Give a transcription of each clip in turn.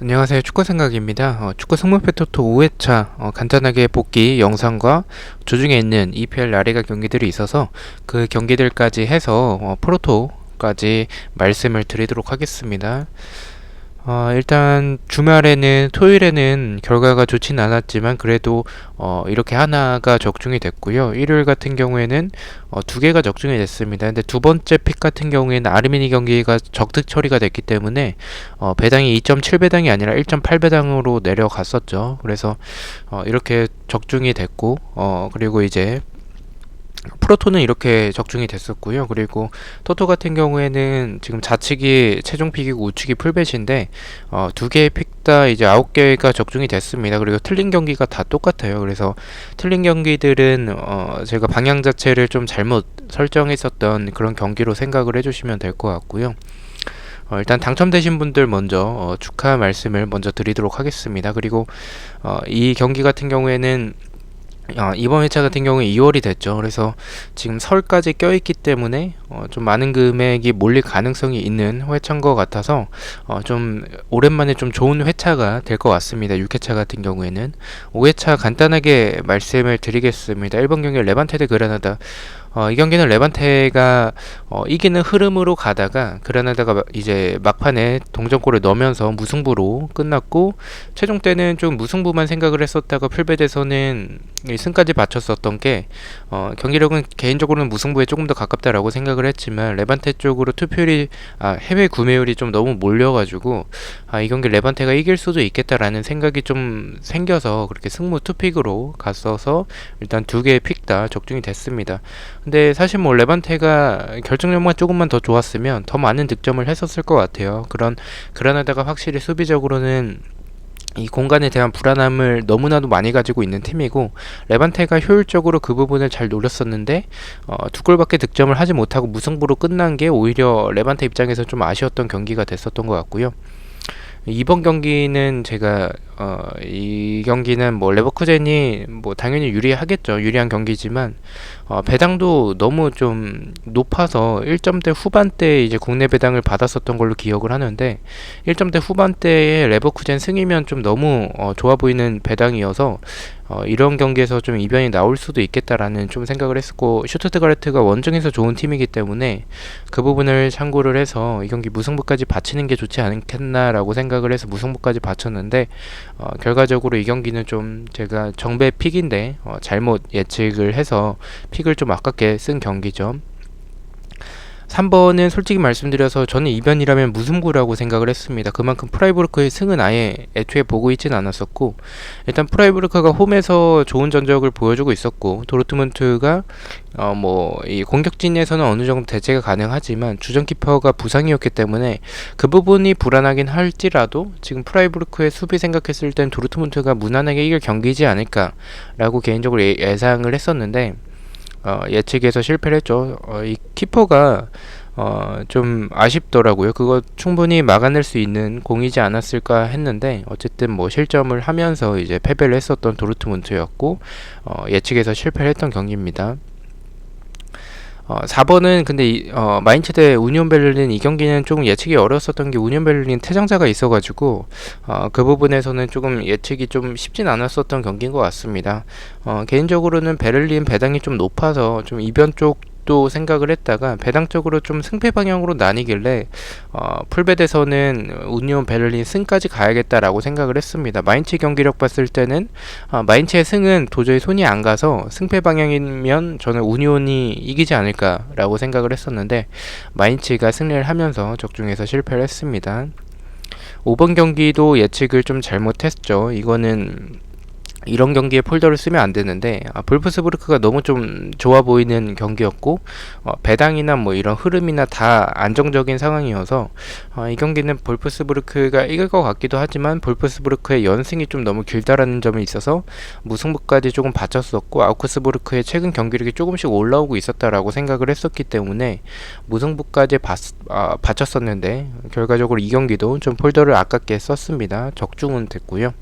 안녕하세요. 축구생각입니다. 축구 승무패 토토 5회차 간단하게 복귀 영상과 주중에 있는 EPL 라리가 경기들이 있어서 그 경기들까지 해서 프로토까지 말씀을 드리도록 하겠습니다. 일단 주말에는 토요일에는 결과가 좋진 않았지만 그래도 이렇게 하나가 적중이 됐고요. 일요일 같은 경우에는 두 개가 적중이 됐습니다. 근데 두 번째 픽 같은 경우에는 아르메니 경기가 적득 처리가 됐기 때문에 배당이 2.7배당이 아니라 1.8배당으로 내려갔었죠. 그래서 이렇게 적중이 됐고 그리고 이제 프로토는 이렇게 적중이 됐었고요. 그리고 토토 같은 경우에는 지금 좌측이 최종 픽이고 우측이 풀벳인데 두 개의 픽 다 이제 9개가 적중이 됐습니다. 그리고 틀린 경기가 다 똑같아요. 그래서 틀린 경기들은 제가 방향 자체를 좀 잘못 설정했었던 그런 경기로 생각을 해주시면 될 것 같고요. 일단 당첨되신 분들 먼저 축하 말씀을 먼저 드리도록 하겠습니다. 그리고 이 경기 같은 경우에는 이번 회차 같은 경우에 2월이 됐죠. 그래서 지금 설까지 껴있기 때문에 좀 많은 금액이 몰릴 가능성이 있는 회차인 것 같아서 좀 오랜만에 좀 좋은 회차가 될 것 같습니다. 6회차 같은 경우에는 5회차 간단하게 말씀을 드리겠습니다. 1번 경기 레반테 대 그라나다. 이 경기는 레반테가 이기는 흐름으로 가다가 그라나다가 이제 막판에 동점골을 넣으면서 무승부로 끝났고, 최종 때는 좀 무승부만 생각을 했었다가 풀베드에서는 승까지 바쳤었던 게 경기력은 개인적으로는 무승부에 조금 더 가깝다라고 생각을 했지만 레반테 쪽으로 투표율이 해외 구매율이 좀 너무 몰려가지고 이 경기 레반테가 이길 수도 있겠다라는 생각이 좀 생겨서 그렇게 승무 투픽으로 갔어서 일단 두 개의 픽 다 적중이 됐습니다. 근데 사실 뭐 레반테가 결정력만 조금만 더 좋았으면 더 많은 득점을 했었을 것 같아요. 그런 그라나다가 확실히 수비적으로는 이 공간에 대한 불안함을 너무나도 많이 가지고 있는 팀이고, 레반테가 효율적으로 그 부분을 잘 노렸었는데 두 골밖에 득점을 하지 못하고 무승부로 끝난 게 오히려 레반테 입장에서 좀 아쉬웠던 경기가 됐었던 것 같고요. 이번 경기는 제가 이 경기는 뭐 레버쿠젠이 뭐 당연히 유리하겠죠. 유리한 경기지만 배당도 너무 좀 높아서 1점대 후반대에 이제 국내 배당을 받았었던 걸로 기억을 하는데, 1점대 후반대에 레버쿠젠 승이면 좀 너무 좋아 보이는 배당이어서 이런 경기에서 좀 이변이 나올 수도 있겠다라는 좀 생각을 했었고, 슈투트가르트가 원정에서 좋은 팀이기 때문에 그 부분을 참고를 해서 이 경기 무승부까지 바치는 게 좋지 않겠나라고 생각을 해서 무승부까지 바쳤는데, 결과적으로 이 경기는 좀 제가 정배 픽인데 잘못 예측을 해서 픽을 좀 아깝게 쓴 경기죠. 3번은 솔직히 말씀드려서 저는 이변이라면 무승부라고 생각을 했습니다. 그만큼 프라이부르크의 승은 아예 애초에 보고 있진 않았었고, 일단 프라이부르크가 홈에서 좋은 전적을 보여주고 있었고, 도르트문트가 뭐 이 공격진에서는 어느 정도 대체가 가능하지만 주전 키퍼가 부상이었기 때문에 그 부분이 불안하긴 할지라도 지금 프라이부르크의 수비 생각했을 땐 도르트문트가 무난하게 이길 경기지 않을까라고 개인적으로 예상을 했었는데 예측에서 실패를 했죠. 이 키퍼가 좀 아쉽더라고요. 그거 충분히 막아낼 수 있는 공이지 않았을까 했는데, 어쨌든 뭐 실점을 하면서 이제 패배를 했었던 도르트문트였고 예측에서 실패를 했던 경기입니다. 4번은 근데 마인츠 대 우니온 베를린, 이 경기는 조금 예측이 어려웠었던 게 우니온 베를린 퇴장자가 있어가지고 그 부분에서는 조금 예측이 좀 쉽진 않았었던 경기인 것 같습니다. 개인적으로는 베를린 배당이 좀 높아서 좀 이변 쪽도 생각을 했다가 배당적으로 좀 승패 방향으로 나뉘길래 풀베드에서는 우니온 베를린 승까지 가야겠다라고 생각을 했습니다. 마인츠 경기력 봤을 때는 마인츠의 승은 도저히 손이 안 가서 승패 방향이면 저는 우니온이 이기지 않을까라고 생각을 했었는데, 마인츠가 승리를 하면서 적중해서 실패를 했습니다. 5번 경기도 예측을 좀 잘못했죠. 이거는 이런 경기에 폴더를 쓰면 안 되는데 볼프스부르크가 너무 좀 좋아 보이는 경기였고 배당이나 뭐 이런 흐름이나 다 안정적인 상황이어서 이 경기는 볼프스부르크가 이길 것 같기도 하지만 볼프스부르크의 연승이 좀 너무 길다라는 점이 있어서 무승부까지 조금 바쳤었고, 아우크스부르크의 최근 경기력이 조금씩 올라오고 있었다라고 생각을 했었기 때문에 무승부까지 바쳤었는데 결과적으로 이 경기도 좀 폴더를 아깝게 썼습니다. 적중은 됐고요.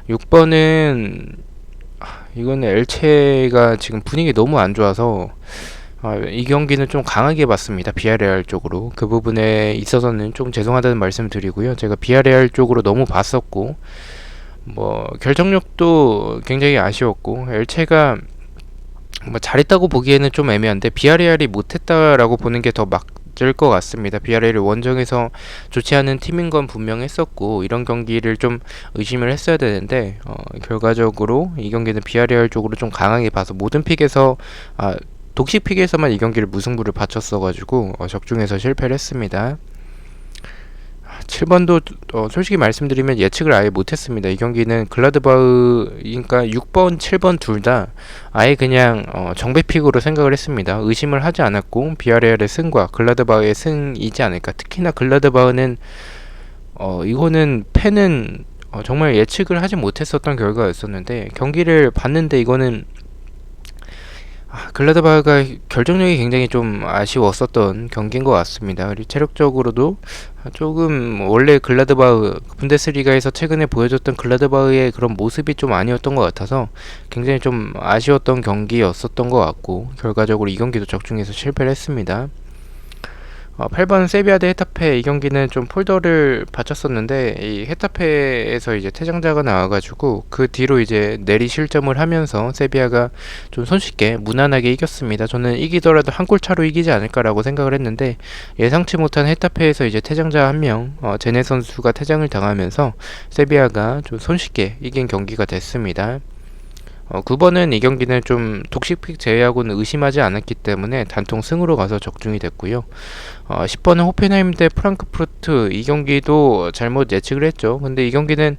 6번은 이거는 엘체가 지금 분위기 너무 안 좋아서 이 경기는 좀 강하게 봤습니다. 비아레알 쪽으로. 그 부분에 있어서는 좀 죄송하다는 말씀 드리고요. 제가 비아레알 쪽으로 너무 봤었고, 뭐 결정력도 굉장히 아쉬웠고, 엘체가 뭐 잘했다고 보기에는 좀 애매한데 비아레알이 못했다라고 보는 게 더 맞을 것 같습니다. 비아레알이 원정에서 좋지 않은 팀인 건 분명했었고 이런 경기를 좀 의심을 했어야 되는데 결과적으로 이 경기는 비아레알 쪽으로 좀 강하게 봐서 모든 픽에서 독식 픽에서만 이 경기를 무승부를 바쳤어가지고 적중해서 실패를 했습니다. 7번도 솔직히 말씀드리면 예측을 아예 못했습니다. 이 경기는 글라드바흐, 그러니까 6번, 7번 둘 다 아예 그냥 정배픽으로 생각을 했습니다. 의심을 하지 않았고 비아레알의 승과 글라드바흐의 승이지 않을까. 특히나 글라드바흐는 이거는 팬은 정말 예측을 하지 못했었던 결과였었는데 경기를 봤는데 이거는 글라드바흐가 결정력이 굉장히 좀 아쉬웠었던 경기인 것 같습니다. 그리고 체력적으로도 조금 원래 글라드바흐 분데스리가에서 최근에 보여줬던 글라드바흐의 그런 모습이 좀 아니었던 것 같아서 굉장히 좀 아쉬웠던 경기였었던 것 같고 결과적으로 이 경기도 적중해서 실패를 했습니다. 8번 세비야 대 헤타페 이 경기는 좀 폴더를 바쳤었는데 이 헤타페에서 이제 퇴장자가 나와가지고 그 뒤로 이제 내리 실점을 하면서 세비야가 좀 손쉽게 무난하게 이겼습니다. 저는 이기더라도 한 골 차로 이기지 않을까라고 생각을 했는데 예상치 못한 헤타페에서 이제 퇴장자 한 명 제네 선수가 퇴장을 당하면서 세비야가 좀 손쉽게 이긴 경기가 됐습니다. 9번은 이 경기는 좀 독식픽 제외하고는 의심하지 않았기 때문에 단통 승으로 가서 적중이 됐고요. 10번은 호펜하임 대 프랑크푸르트 이 경기도 잘못 예측을 했죠. 근데 이 경기는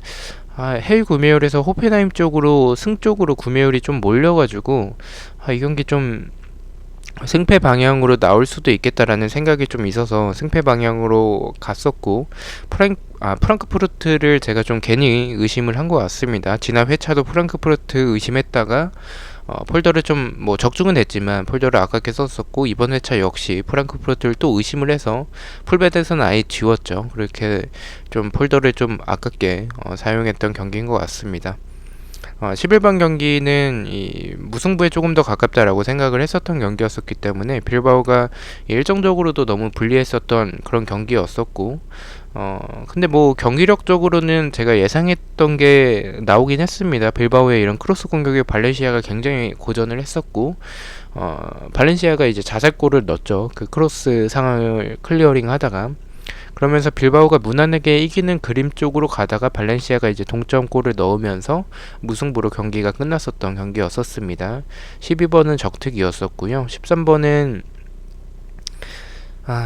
해외 구매율에서 호펜하임 쪽으로 승 쪽으로 구매율이 좀 몰려가지고 이 경기 좀 승패 방향으로 나올 수도 있겠다라는 생각이 좀 있어서 승패 방향으로 갔었고 프랑크푸르트를 제가 좀 괜히 의심을 한 것 같습니다. 지난 회차도 프랑크푸르트 의심했다가 폴더를 좀 뭐 적중은 했지만 폴더를 아깝게 썼었고 이번 회차 역시 프랑크푸르트를 또 의심을 해서 풀베드에서는 아예 지웠죠. 그렇게 좀 폴더를 좀 아깝게 사용했던 경기인 것 같습니다. 11번 경기는 이 무승부에 조금 더 가깝다라고 생각을 했었던 경기였었기 때문에 빌바오가 일정적으로도 너무 불리했었던 그런 경기였었고 근데 뭐 경기력적으로는 제가 예상했던 게 나오긴 했습니다. 빌바오의 이런 크로스 공격에 발렌시아가 굉장히 고전을 했었고 발렌시아가 이제 자살골을 넣었죠. 그 크로스 상황을 클리어링 하다가 그러면서 빌바오가 무난하게 이기는 그림 쪽으로 가다가 발렌시아가 이제 동점골을 넣으면서 무승부로 경기가 끝났었던 경기였었습니다. 12번은 적특이었었고요. 13번은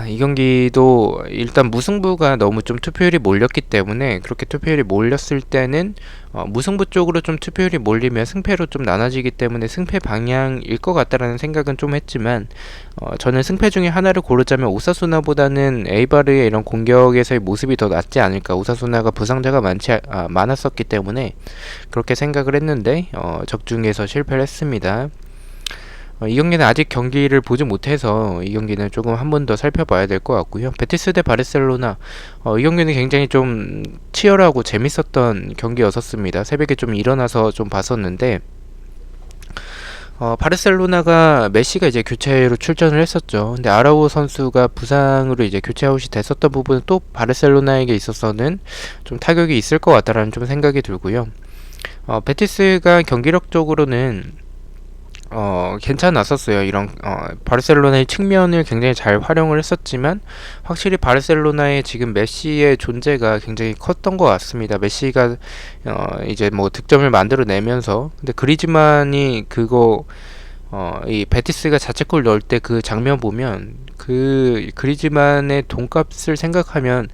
이 경기도 일단 무승부가 너무 좀 투표율이 몰렸기 때문에 그렇게 투표율이 몰렸을 때는 무승부 쪽으로 좀 투표율이 몰리면 승패로 좀 나눠지기 때문에 승패 방향일 것 같다라는 생각은 좀 했지만 저는 승패 중에 하나를 고르자면 오사수나보다는 에이바르의 이런 공격에서의 모습이 더 낫지 않을까. 오사수나가 부상자가 많았었기 때문에 그렇게 생각을 했는데 적중해서 실패를 했습니다. 이 경기는 아직 경기를 보지 못해서 이 경기는 조금 한 번 더 살펴봐야 될 것 같고요. 베티스 대 바르셀로나 이 경기는 굉장히 좀 치열하고 재밌었던 경기였었습니다. 새벽에 좀 일어나서 좀 봤었는데 바르셀로나가 메시가 이제 교체로 출전을 했었죠. 근데 아라우 선수가 부상으로 이제 교체 아웃이 됐었던 부분은 또 바르셀로나에게 있어서는 좀 타격이 있을 것 같다라는 좀 생각이 들고요. 베티스가 경기력적으로는 괜찮았었어요. 이런 바르셀로나의 측면을 굉장히 잘 활용을 했었지만 확실히 바르셀로나의 지금 메시의 존재가 굉장히 컸던 것 같습니다. 메시가 이제 뭐 득점을 만들어내면서 근데 그리즈만이 그거 이 베티스가 자책골 넣을 때 그 장면 보면 그 그리즈만의 돈값을 생각하면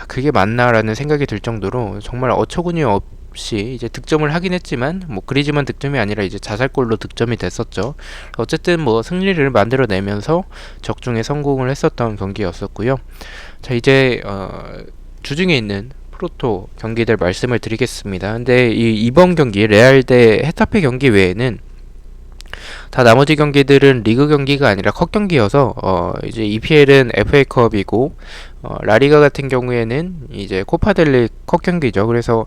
그게 맞나라는 생각이 들 정도로 정말 어처구니 없이 이제 득점을 하긴 했지만 뭐 그리즈만 득점이 아니라 이제 자살골로 득점이 됐었죠. 어쨌든 뭐 승리를 만들어내면서 적중에 성공을 했었던 경기였었고요. 자 이제 주중에 있는 프로토 경기들 말씀을 드리겠습니다. 근데 이번 경기 레알 대 헤타페 경기 외에는 다 나머지 경기들은 리그 경기가 아니라 컵 경기여서 이제 EPL은 FA컵이고 라리가 같은 경우에는 이제 코파델리 컷 경기죠. 그래서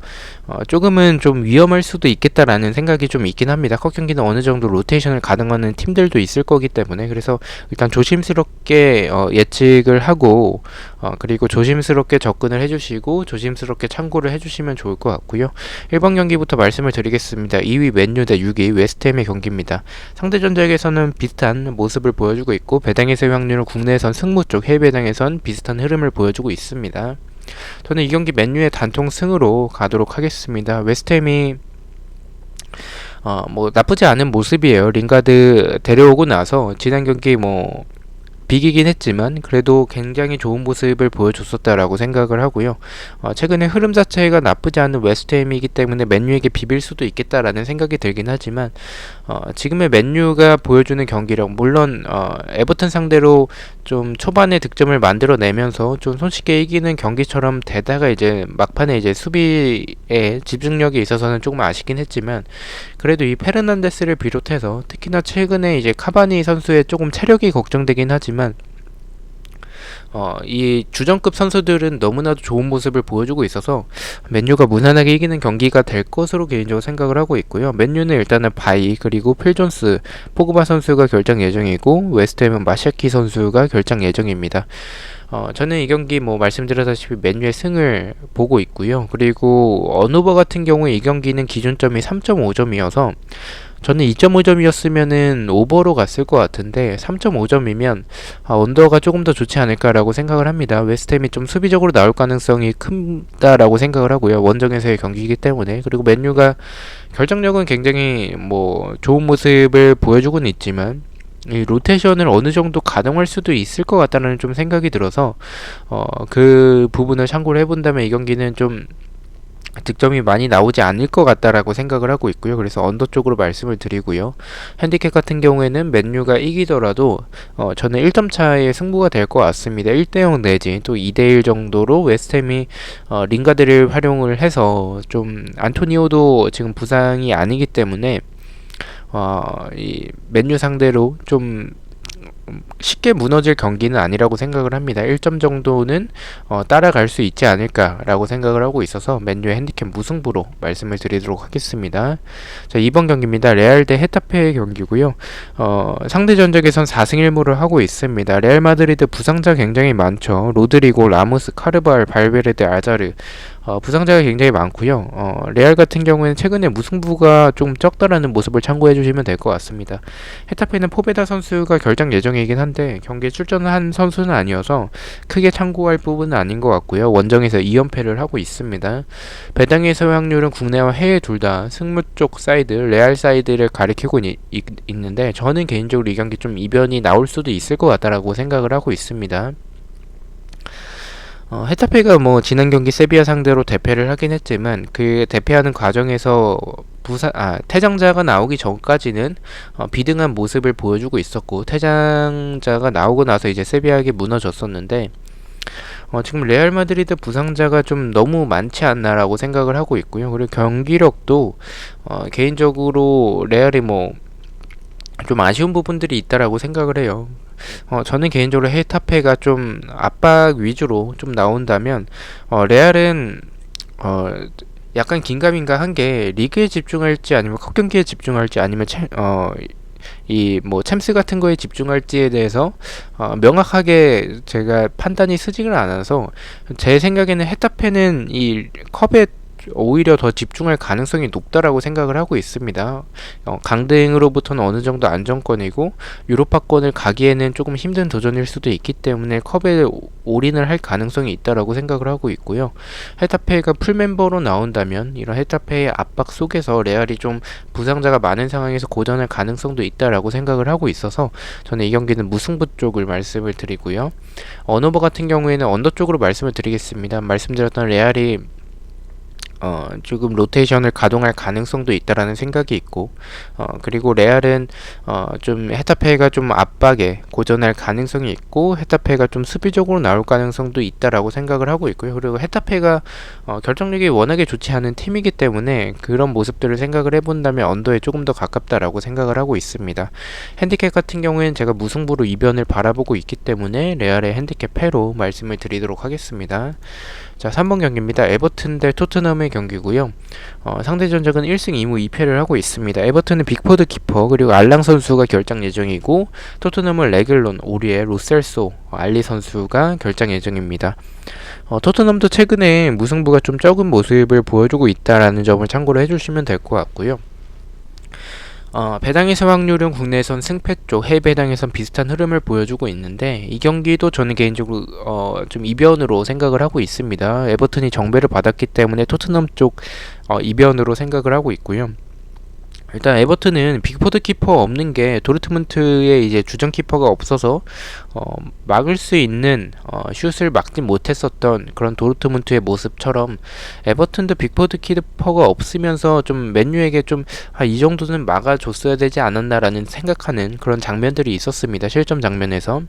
조금은 좀 위험할 수도 있겠다라는 생각이 좀 있긴 합니다. 컷 경기는 어느 정도 로테이션을 가능하는 팀들도 있을 거기 때문에, 그래서 일단 조심스럽게 예측을 하고 그리고 조심스럽게 접근을 해주시고 조심스럽게 참고를 해주시면 좋을 것 같고요. 1번 경기부터 말씀을 드리겠습니다. 2위 맨유 대 6위 웨스트햄의 경기입니다. 상대 전적에서는 비슷한 모습을 보여주고 있고, 배당에서의 확률은 국내에선 승무 쪽, 해외 배당에선 비슷한 흐름을 보여주고 있습니다. 저는 이 경기 맨유의 단통 승으로 가도록 하겠습니다. 웨스트햄이 뭐 나쁘지 않은 모습이에요. 링가드 데려오고 나서 지난 경기 뭐 비기긴 했지만 그래도 굉장히 좋은 모습을 보여줬었다라고 생각을 하고요. 최근에 흐름 자체가 나쁘지 않은 웨스트햄이기 때문에 맨유에게 비빌 수도 있겠다라는 생각이 들긴 하지만 지금의 맨유가 보여주는 경기력, 물론 에버튼 상대로 좀 초반에 득점을 만들어내면서 좀 손쉽게 이기는 경기처럼 되다가 이제 막판에 이제 수비에 집중력이 있어서는 조금 아쉽긴 했지만, 그래도 이 페르난데스를 비롯해서 특히나 최근에 이제 카바니 선수의 조금 체력이 걱정되긴 하지만 이 주전급 선수들은 너무나도 좋은 모습을 보여주고 있어서 맨유가 무난하게 이기는 경기가 될 것으로 개인적으로 생각을 하고 있고요. 맨유는 일단은 바이, 그리고 필 존스, 포그바 선수가 결장 예정이고, 웨스트햄은 마샤키 선수가 결장 예정입니다. 저는 이 경기 뭐 말씀드렸다시피 맨유의 승을 보고 있고요. 그리고 언오버 같은 경우에 이 경기는 기준점이 3.5점이어서 저는 2.5점이었으면은 오버로 갔을 것 같은데 3.5점이면 언더가 조금 더 좋지 않을까라고 생각을 합니다. 웨스트햄이 좀 수비적으로 나올 가능성이 크다라고 생각을 하고요. 원정에서의 경기이기 때문에. 그리고 맨유가 결정력은 굉장히 뭐 좋은 모습을 보여주고는 있지만 이 로테이션을 어느 정도 가동할 수도 있을 것 같다는 좀 생각이 들어서 그 부분을 참고를 해본다면 이 경기는 좀 득점이 많이 나오지 않을 것 같다라고 생각을 하고 있고요. 그래서 언더 쪽으로 말씀을 드리고요. 핸디캡 같은 경우에는 맨유가 이기더라도 저는 1점 차의 승부가 될 것 같습니다. 1대0 내지 또 2대1 정도로 웨스트햄이 링가드를 활용을 해서, 좀 안토니오도 지금 부상이 아니기 때문에 이 맨유 상대로 좀 쉽게 무너질 경기는 아니라고 생각을 합니다. 1점 정도는 따라갈 수 있지 않을까라고 생각을 하고 있어서 맨유의 핸디캡 무승부로 말씀을 드리도록 하겠습니다. 자, 이번 경기입니다. 레알 대 헤타페의 경기고요. 상대 전적에선 4승 1무를 하고 있습니다. 레알 마드리드 부상자 굉장히 많죠. 로드리고, 라모스, 카르발, 발베르데, 아자르, 부상자가 굉장히 많고요. 레알 같은 경우에는 최근에 무승부가 좀 적다라는 모습을 참고해 주시면 될 것 같습니다. 헤타페는 포베다 선수가 결장 예정이긴 한데 경기에 출전을 한 선수는 아니어서 크게 참고할 부분은 아닌 것 같고요. 원정에서 2연패를 하고 있습니다. 배당에서의 확률은 국내와 해외 둘 다 승무 쪽 사이드, 레알 사이드를 가리키고 있는데 저는 개인적으로 이 경기 좀 이변이 나올 수도 있을 것 같다라고 생각을 하고 있습니다. 헤타페가 뭐 지난 경기 세비야 상대로 대패를 하긴 했지만 그 대패하는 과정에서 퇴장자가 나오기 전까지는 비등한 모습을 보여주고 있었고, 퇴장자가 나오고 나서 이제 세비야에게 무너졌었는데 지금 레알 마드리드 부상자가 좀 너무 많지 않나라고 생각을 하고 있고요. 그리고 경기력도 개인적으로 레알이 뭐 좀 아쉬운 부분들이 있다라고 생각을 해요. 저는 개인적으로 헤타페가 좀 압박 위주로 좀 나온다면 레알은 약간 긴가민가한 게 리그에 집중할지 아니면 컵 경기에 집중할지 아니면 이 뭐 챔스 같은 거에 집중할지에 대해서 명확하게 제가 판단이 서지를 않아서 제 생각에는 헤타페는 이 컵에 오히려 더 집중할 가능성이 높다라고 생각을 하고 있습니다. 강등으로부터는 어느 정도 안정권이고 유로파권을 가기에는 조금 힘든 도전일 수도 있기 때문에 컵에 올인을 할 가능성이 있다라고 생각을 하고 있고요. 헤타페가 풀멤버로 나온다면 이런 헤타페의 압박 속에서 레알이 좀 부상자가 많은 상황에서 고전할 가능성도 있다라고 생각을 하고 있어서 저는 이 경기는 무승부 쪽을 말씀을 드리고요. 언오버 같은 경우에는 언더 쪽으로 말씀을 드리겠습니다. 말씀드렸던 레알이 조금 로테이션을 가동할 가능성도 있다라는 생각이 있고, 그리고 레알은 좀 헤타페가 좀 압박에 고전할 가능성이 있고, 헤타페가 좀 수비적으로 나올 가능성도 있다라고 생각을 하고 있고요. 그리고 헤타페가 결정력이 워낙에 좋지 않은 팀이기 때문에 그런 모습들을 생각을 해본다면 언더에 조금 더 가깝다라고 생각을 하고 있습니다. 핸디캡 같은 경우에는 제가 무승부로 이변을 바라보고 있기 때문에 레알의 핸디캡 패로 말씀을 드리도록 하겠습니다. 자, 3번 경기입니다. 에버튼 대 토트넘의 경기고요. 상대 전적은 1승 2무 2패를 하고 있습니다. 에버튼은 빅포드 키퍼 그리고 알랑 선수가 결장 예정이고, 토트넘은 레글론, 오리에, 로셀소, 알리 선수가 결장 예정입니다. 토트넘도 최근에 무승부가 좀 적은 모습을 보여주고 있다라는 점을 참고로 해주시면 될 것 같고요. 배당에서 확률은 국내에선 승패 쪽, 해외 배당에선 비슷한 흐름을 보여주고 있는데, 이 경기도 저는 개인적으로 좀 이변으로 생각을 하고 있습니다. 에버튼이 정배를 받았기 때문에 토트넘 쪽 이변으로 생각을 하고 있고요. 일단 에버튼은 빅포드 키퍼 없는 게 도르트문트에 이제 주전 키퍼가 없어서 막을 수 있는 슛을 막지 못했었던 그런 도르트문트의 모습처럼, 에버튼도 빅포드 키퍼가 없으면서 좀 맨유에게 좀 이 정도는 막아줬어야 되지 않았나라는 생각하는 그런 장면들이 있었습니다. 실점 장면에서.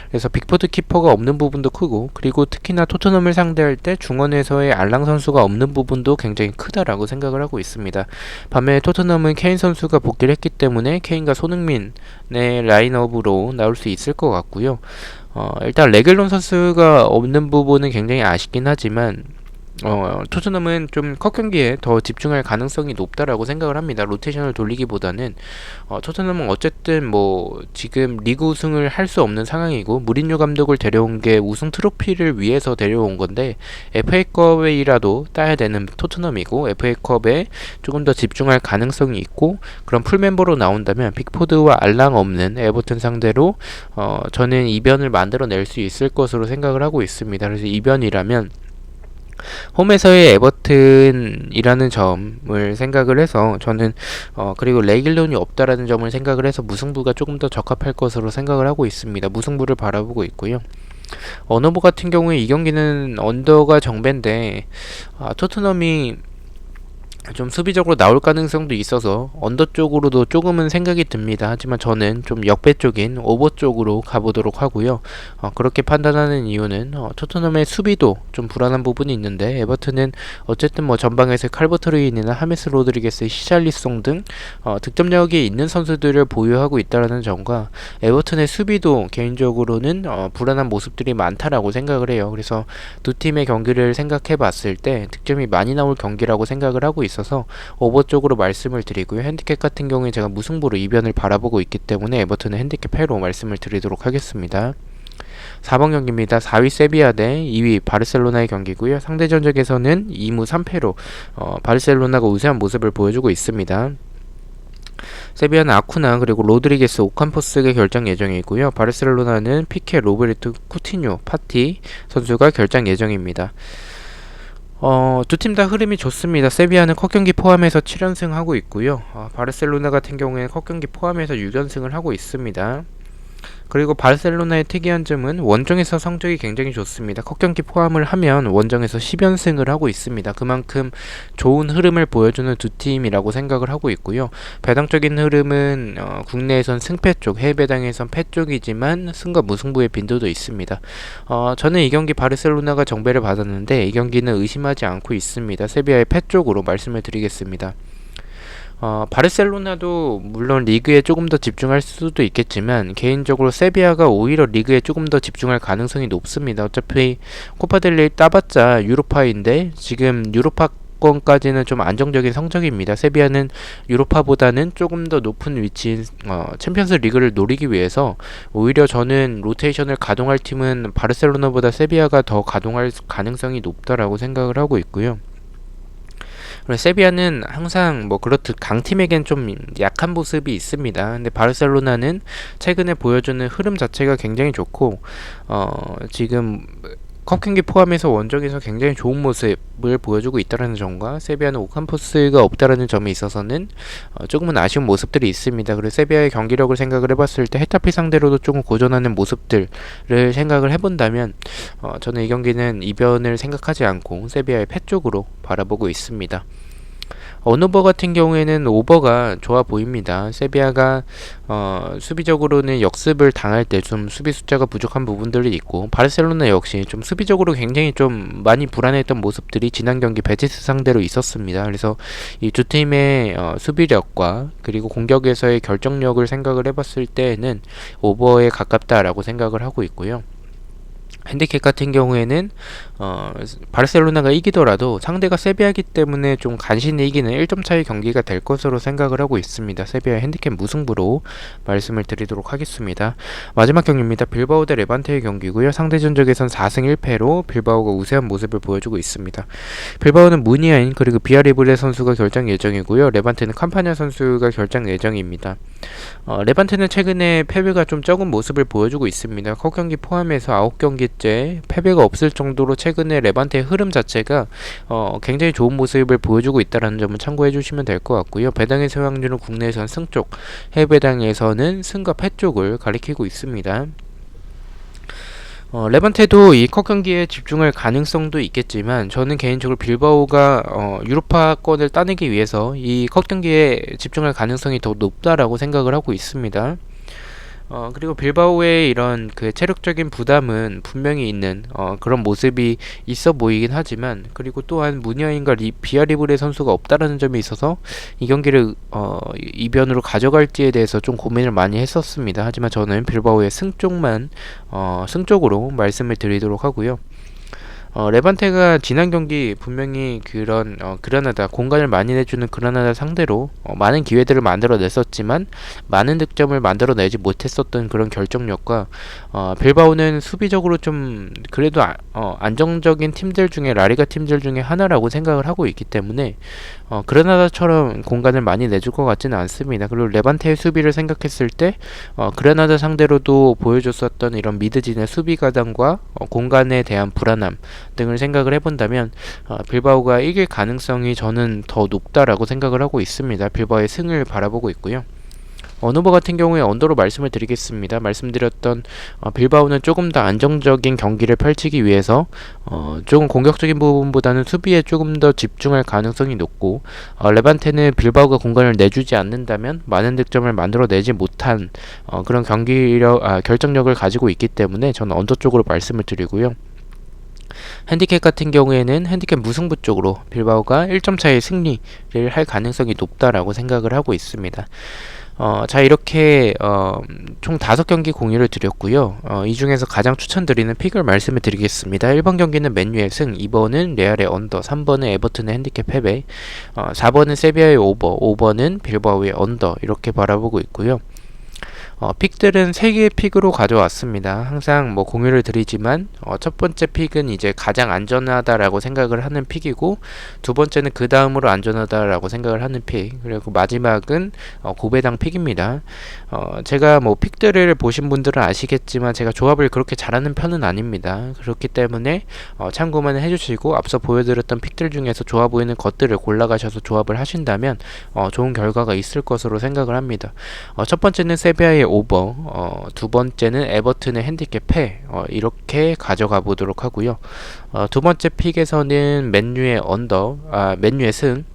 그래서 빅포드 키퍼가 없는 부분도 크고, 그리고 특히나 토트넘을 상대할 때 중원에서의 알랑 선수가 없는 부분도 굉장히 크다라고 생각을 하고 있습니다. 반면에 토트넘은 케인 선수가 복귀를 했기 때문에 케인과 손흥민의 라인업으로 나올 수 있을 것 같고요. 일단 레글론 선수가 없는 부분은 굉장히 아쉽긴 하지만, 토트넘은 좀 컷 경기에 더 집중할 가능성이 높다라고 생각을 합니다. 로테이션을 돌리기보다는 토트넘은 어쨌든 뭐 지금 리그 우승을 할 수 없는 상황이고, 무린뉴 감독을 데려온 게 우승 트로피를 위해서 데려온 건데, FA컵에이라도 따야 되는 토트넘이고, FA컵에 조금 더 집중할 가능성이 있고, 그런 풀멤버로 나온다면 빅포드와 알랑 없는 에버튼 상대로 저는 이변을 만들어낼 수 있을 것으로 생각을 하고 있습니다. 그래서 이변이라면 홈에서의 에버튼이라는 점을 생각을 해서 저는 그리고 레길론이 없다라는 점을 생각을 해서 무승부가 조금 더 적합할 것으로 생각을 하고 있습니다. 무승부를 바라보고 있고요. 언어보 같은 경우에 이 경기는 언더가 정배인데, 토트넘이 좀 수비적으로 나올 가능성도 있어서 언더 쪽으로도 조금은 생각이 듭니다. 하지만 저는 좀 역배 쪽인 오버 쪽으로 가보도록 하고요. 그렇게 판단하는 이유는 토트넘의 수비도 좀 불안한 부분이 있는데, 에버튼은 어쨌든 뭐 전방에서 칼버트 루인이나 하메스 로드리게스, 히샬리송 등 득점력이 있는 선수들을 보유하고 있다는 점과, 에버튼의 수비도 개인적으로는 불안한 모습들이 많다라고 생각을 해요. 그래서 두 팀의 경기를 생각해 봤을 때 득점이 많이 나올 경기라고 생각을 하고 있어서 오버 쪽으로 말씀을 드리고요. 핸디캡 같은 경우에 제가 무승부로 이변을 바라보고 있기 때문에 에버튼은 핸디캡 패로 말씀을 드리도록 하겠습니다. 4번 경기입니다. 4위 세비야 대 2위 바르셀로나의 경기고요. 상대 전적에서는 2무 3패로 바르셀로나가 우세한 모습을 보여주고 있습니다. 세비야는 아쿠나 그리고 로드리게스, 오캄포스가 결장 예정이고요. 바르셀로나는 피케, 로베르토, 쿠티뉴, 파티 선수가 결장 예정입니다. 두 팀 다 흐름이 좋습니다. 세비야는 컷 경기 포함해서 7연승 하고 있고요. 바르셀로나 같은 경우에는 컷 경기 포함해서 6연승을 하고 있습니다. 그리고 바르셀로나의 특이한 점은 원정에서 성적이 굉장히 좋습니다. 컷 경기 포함을 하면 원정에서 10연승을 하고 있습니다. 그만큼 좋은 흐름을 보여주는 두 팀이라고 생각을 하고 있고요. 배당적인 흐름은 국내에선 승패 쪽, 해외 배당에선 패 쪽이지만 승과 무승부의 빈도도 있습니다. 저는 이 경기 바르셀로나가 정배를 받았는데, 이 경기는 의심하지 않고 있습니다. 세비야의 패 쪽으로 말씀을 드리겠습니다. 바르셀로나도 물론 리그에 조금 더 집중할 수도 있겠지만, 개인적으로 세비야가 오히려 리그에 조금 더 집중할 가능성이 높습니다. 어차피 코파델레이 따봤자 유로파인데, 지금 유로파권까지는 좀 안정적인 성적입니다. 세비야는 유로파보다는 조금 더 높은 위치인 챔피언스 리그를 노리기 위해서 오히려 저는 로테이션을 가동할 팀은 바르셀로나보다 세비야가 더 가동할 가능성이 높다라고 생각을 하고 있고요. 세비야는 항상 뭐 그렇듯 강팀에겐 좀 약한 모습이 있습니다. 근데 바르셀로나는 최근에 보여주는 흐름 자체가 굉장히 좋고, 지금 컵 경기 포함해서 원정에서 굉장히 좋은 모습을 보여주고 있다는 점과 세비야는 오캄포스가 없다는 점에 있어서는 조금은 아쉬운 모습들이 있습니다. 그리고 세비야의 경기력을 생각을 해봤을 때 헤타피 상대로도 조금 고전하는 모습들을 생각을 해본다면 저는 이 경기는 이변을 생각하지 않고 세비야의 패 쪽으로 바라보고 있습니다. 언오버 같은 경우에는 오버가 좋아 보입니다. 세비야가 수비적으로는 역습을 당할 때 좀 수비 숫자가 부족한 부분들이 있고, 바르셀로나 역시 좀 수비적으로 굉장히 좀 많이 불안했던 모습들이 지난 경기 베티스 상대로 있었습니다. 그래서 이 두 팀의 수비력과 그리고 공격에서의 결정력을 생각을 해봤을 때에는 오버에 가깝다라고 생각을 하고 있고요. 핸디캡 같은 경우에는 바르셀로나가 이기더라도 상대가 세비야이기 때문에 좀 간신히 이기는 1점 차이 경기가 될 것으로 생각을 하고 있습니다. 세비야 핸디캡 무승부로 말씀을 드리도록 하겠습니다. 마지막 경기입니다. 빌바오 대 레반테의 경기고요. 상대 전적에선 4승 1패로 빌바오가 우세한 모습을 보여주고 있습니다. 빌바오는 무니아인 그리고 비아리브레 선수가 결장 예정이고요. 레반테는 캄파냐 선수가 결장 예정입니다. 레반테는 최근에 패배가 좀 적은 모습을 보여주고 있습니다. 컵 경기 포함해서 9경기째 패배가 없을 정도로 최근에 레반테의 흐름 자체가 굉장히 좋은 모습을 보여주고 있다는 점을 참고해 주시면 될 것 같고요. 배당의 소확률은 국내에서는 승 쪽, 해외 배당에서는 승과 패 쪽을 가리키고 있습니다. 레반테도 이 컵 경기에 집중할 가능성도 있겠지만 저는 개인적으로 빌바오가 유로파권을 따내기 위해서 이 컵 경기에 집중할 가능성이 더 높다라고 생각을 하고 있습니다. 그리고 빌바오의 이런 그 체력적인 부담은 분명히 있는 그런 모습이 있어 보이긴 하지만, 그리고 또한 무니아인과 비아리브레 선수가 없다라는 점이 있어서 이 경기를 이변으로 가져갈지에 대해서 좀 고민을 많이 했었습니다. 하지만 저는 빌바오의 승 쪽으로 말씀을 드리도록 하고요. 레반테가 지난 경기 분명히 그런 그라나다 공간을 많이 내주는 그라나다 상대로 많은 기회들을 만들어냈었지만 많은 득점을 만들어내지 못했었던 그런 결정력과 빌바오는 수비적으로 좀 그래도 안정적인 팀들 중에 라리가 팀들 중에 하나라고 생각을 하고 있기 때문에 그라나다처럼 공간을 많이 내줄 것 같지는 않습니다. 그리고 레반테의 수비를 생각했을 때 그라나다 상대로도 보여줬었던 이런 미드진의 수비 가담과 공간에 대한 불안함 등을 생각을 해본다면 빌바오가 이길 가능성이 저는 더 높다라고 생각을 하고 있습니다. 빌바오의 승을 바라보고 있고요. 언오버 같은 경우에 언더로 말씀을 드리겠습니다. 말씀드렸던 빌바오는 조금 더 안정적인 경기를 펼치기 위해서 조금 공격적인 부분보다는 수비에 조금 더 집중할 가능성이 높고, 레반테는 빌바오가 공간을 내주지 않는다면 많은 득점을 만들어내지 못한 그런 결정력을 가지고 있기 때문에 저는 언더 쪽으로 말씀을 드리고요. 핸디캡 같은 경우에는 핸디캡 무승부 쪽으로 빌바오가 1점 차의 승리를 할 가능성이 높다라고 생각을 하고 있습니다. 자, 이렇게 총 5경기 공유를 드렸고요. 이 중에서 가장 추천드리는 픽을 말씀을 드리겠습니다. 1번 경기는 맨유의 승, 2번은 레알의 언더, 3번은 에버튼의 핸디캡 패배, 4번은 세비야의 오버, 5번은 빌바오의 언더, 이렇게 바라보고 있고요. 픽들은 3개의 픽으로 가져왔습니다. 항상 뭐 공유를 드리지만 첫 번째 픽은 이제 가장 안전하다라고 생각을 하는 픽이고, 두 번째는 그 다음으로 안전하다라고 생각을 하는 픽, 그리고 마지막은 고배당 픽입니다. 제가 뭐 픽들을 보신 분들은 아시겠지만 제가 조합을 그렇게 잘하는 편은 아닙니다. 그렇기 때문에 참고만 해주시고 앞서 보여드렸던 픽들 중에서 좋아 보이는 것들을 골라가셔서 조합을 하신다면 좋은 결과가 있을 것으로 생각을 합니다. 첫 번째는 세비야의 오버, 두 번째는 에버튼의 핸디캡 패, 이렇게 가져가 보도록 하고요. 두 번째 픽에서는 맨유의 맨유의 승,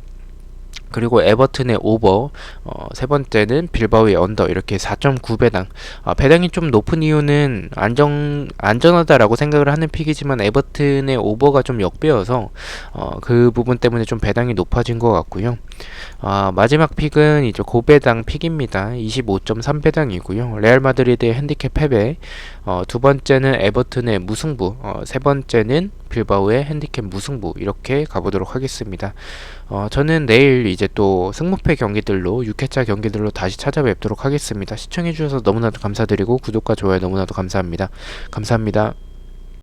그리고 에버튼의 오버, 세 번째는 빌바오의 언더, 이렇게 4.9배당. 배당이 좀 높은 이유는 안전하다라고 생각을 하는 픽이지만 에버튼의 오버가 좀 역배여서 그 부분 때문에 좀 배당이 높아진 것 같고요. 마지막 픽은 이제 고배당 픽입니다. 25.3배당이고요. 레알 마드리드의 핸디캡 패배, 두 번째는 에버튼의 무승부, 세 번째는 빌바오의 핸디캡 무승부, 이렇게 가보도록 하겠습니다. 저는 내일 이제 또 승무패 경기들로 6회차 경기들로 다시 찾아뵙도록 하겠습니다. 시청해주셔서 너무나도 감사드리고 구독과 좋아요 너무나도 감사합니다. 감사합니다.